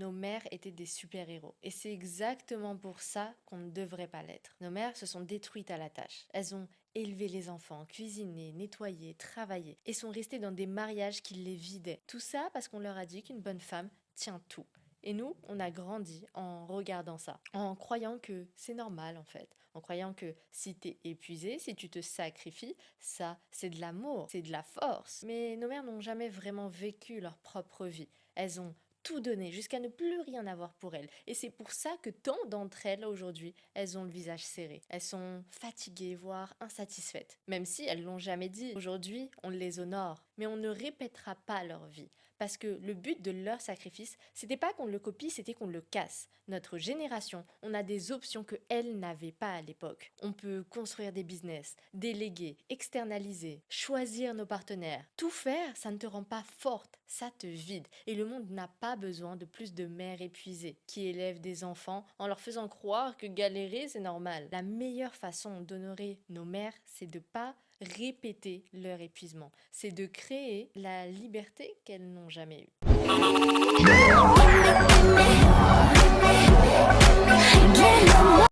nos mères étaient des super-héros. Et c'est exactement pour ça qu'on ne devrait pas l'être. Nos mères se sont détruites à la tâche. Elles ont élevé les enfants, cuisiné, nettoyé, travaillé, et sont restées dans des mariages qui les vidaient. Tout ça parce qu'on leur a dit qu'une bonne femme tient tout. Et nous, on a grandi en regardant ça, en croyant que c'est normal en fait, en croyant que si t'es épuisé, si tu te sacrifies, ça c'est de l'amour, c'est de la force. Mais nos mères n'ont jamais vraiment vécu leur propre vie. Elles ont tout donné jusqu'à ne plus rien avoir pour elles. Et c'est pour ça que tant d'entre elles aujourd'hui, elles ont le visage serré. Elles sont fatiguées, voire insatisfaites. Même si elles l'ont jamais dit. Aujourd'hui, on les honore. Mais on ne répétera pas leur vie. Parce que le but de leur sacrifice, c'était pas qu'on le copie, c'était qu'on le casse. Notre génération, on a des options que elles n'avaient pas à l'époque. On peut construire des business, déléguer, externaliser, choisir nos partenaires. Tout faire, ça ne te rend pas forte, ça te vide. Et le monde n'a pas besoin de plus de mères épuisées qui élèvent des enfants en leur faisant croire que galérer c'est normal. La meilleure façon d'honorer nos mères, c'est de pas répéter leur épuisement. C'est de créer la liberté qu'elles n'ont jamais eue.